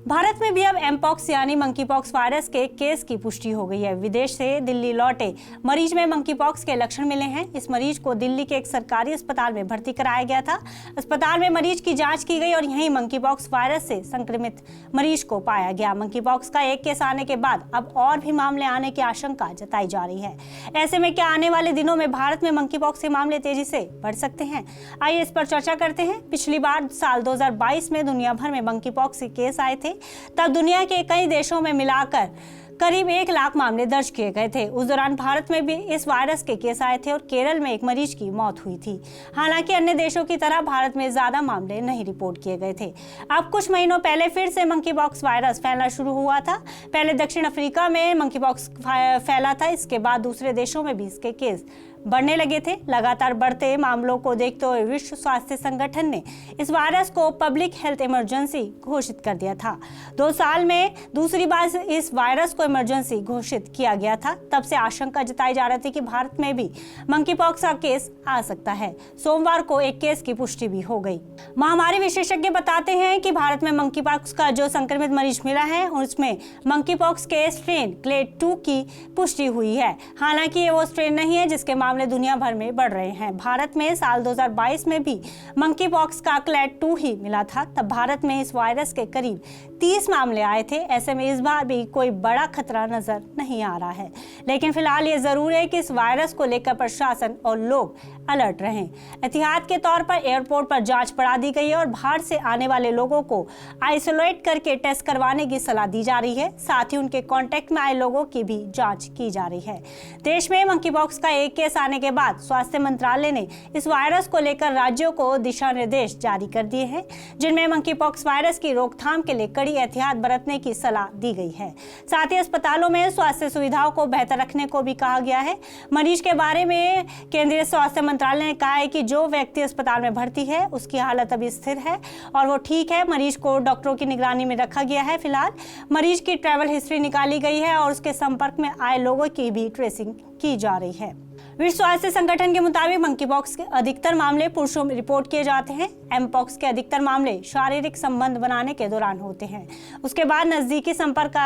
भारत में भी अब एमपॉक्स यानी मंकी पॉक्स वायरस के केस की पुष्टि हो गई है। विदेश से दिल्ली लौटे मरीज में मंकी पॉक्स के लक्षण मिले हैं। इस मरीज को दिल्ली के एक सरकारी अस्पताल में भर्ती कराया गया था। अस्पताल में मरीज की जांच की गई और यहीं मंकी पॉक्स वायरस से संक्रमित मरीज को पाया गया। मंकी पॉक्स का एक केस आने के बाद अब और भी मामले आने की आशंका जताई जा रही है। ऐसे में क्या आने वाले दिनों में भारत में मंकी पॉक्स के मामले तेजी से बढ़ सकते हैं? आइए इस पर चर्चा करते हैं। पिछली बार साल 2022 में दुनिया भर में मंकी पॉक्स के केस आए थे। तब दुनिया के कई देशों में मिलाकर करीब 1 लाख मामले दर्ज किए गए थे। उस दौरान भारत में भी इस वायरस के केस आए थे और केरल में एक मरीज की मौत हुई थी। हालांकि अन्य देशों की तरह भारत में ज्यादा मामले नहीं रिपोर्ट किए गए थे। अब कुछ महीनों पहले फिर से मंकी पॉक्स वायरस फैलना शुरू हुआ था। पहले दक्षिण अफ्रीका में मंकी पॉक्स फैला था। इसके बाद दूसरे देशों में भी इसके केस बढ़ने लगे थे। लगातार बढ़ते मामलों को देखते हुए विश्व स्वास्थ्य संगठन ने इस वायरस को पब्लिक हेल्थ इमरजेंसी घोषित कर दिया था। 2 साल में दूसरी बार इस वायरस को इमरजेंसी घोषित किया गया था। तब से आशंका जताई जा रही थी कि भारत में भी मंकी पॉक्स का केस आ सकता है। सोमवार को एक केस की पुष्टि भी हो गई। महामारी विशेषज्ञ बताते हैं कि भारत में मंकी पॉक्स का जो संक्रमित मरीज मिला है उसमें मंकी पॉक्स के स्ट्रेन क्लेड 2 की पुष्टि हुई है। हालांकि ये वो स्ट्रेन नहीं है जिसके मामले दुनिया भर में बढ़ रहे हैं। भारत में साल 2022 में भी मंकी पॉक्स का क्लेड 2 ही मिला था। तब भारत में इस वायरस के करीब 30 मामले आए थे। ऐसे में इस बार भी कोई बड़ा खतरा नजर नहीं आ रहा है। लेकिन फिलहाल ये जरूर है कि इस वायरस को लेकर प्रशासन और लोग अलर्ट रहें। एहतियात के तौर पर एयरपोर्ट पर जांच बढ़ा दी गई है और बाहर से आने वाले लोगों को आइसोलेट करके टेस्ट करवाने की सलाह दी जा रही है। साथ ही उनके कांटेक्ट में आए लोगों की भी जांच की जा रही है। देश में मंकी पॉक्स का एक केस आने के बाद स्वास्थ्य मंत्रालय ने इस वायरस को लेकर राज्यों को दिशा निर्देश जारी कर दिए हैं, जिनमें मंकी पॉक्स वायरस की रोकथाम के लिए कड़ी एहतियात बरतने की सलाह दी गई है। साथ ही अस्पतालों में स्वास्थ्य सुविधाओं को बेहतर रखने को भी कहा गया है। मरीज के बारे में केंद्रीय स्वास्थ्य मंत्रालय ने कहा है कि जो व्यक्ति अस्पताल में भर्ती है उसकी हालत अभी स्थिर है और वो ठीक है। मरीज को डॉक्टरों की निगरानी में रखा गया है। फिलहाल मरीज की ट्रैवल हिस्ट्री निकाली गई है और उसके संपर्क में आए लोगों की भी ट्रेसिंग की जा रही है। विश्व स्वास्थ्य संगठन के मुताबिक मंकी पॉक्स के अधिकतर मामले पुरुषों में रिपोर्ट किए जाते हैं। एमपॉक्स के अधिकतर मामले शारीरिक संबंध बनाने के दौरान होते हैं। उसके बाद नजदीकी संपर्क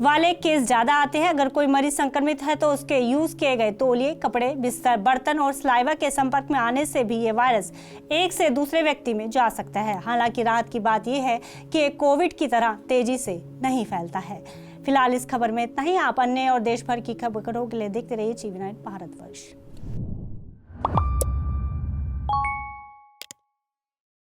वाले केस ज्यादा आते हैं। अगर कोई मरीज संक्रमित है तो उसके यूज किए गए तौलिए, कपड़े, बिस्तर, बर्तन और सलाइवा के संपर्क में आने से भी ये वायरस एक से दूसरे व्यक्ति में जा सकता है। हालांकि राहत की बात यह है कि ये कोविड की तरह तेजी से नहीं फैलता है। फिलहाल इस खबर में इतना ही। आप अन्य और देश भर की खबरों के लिए देखते रहिए टीवी 9 भारतवर्ष।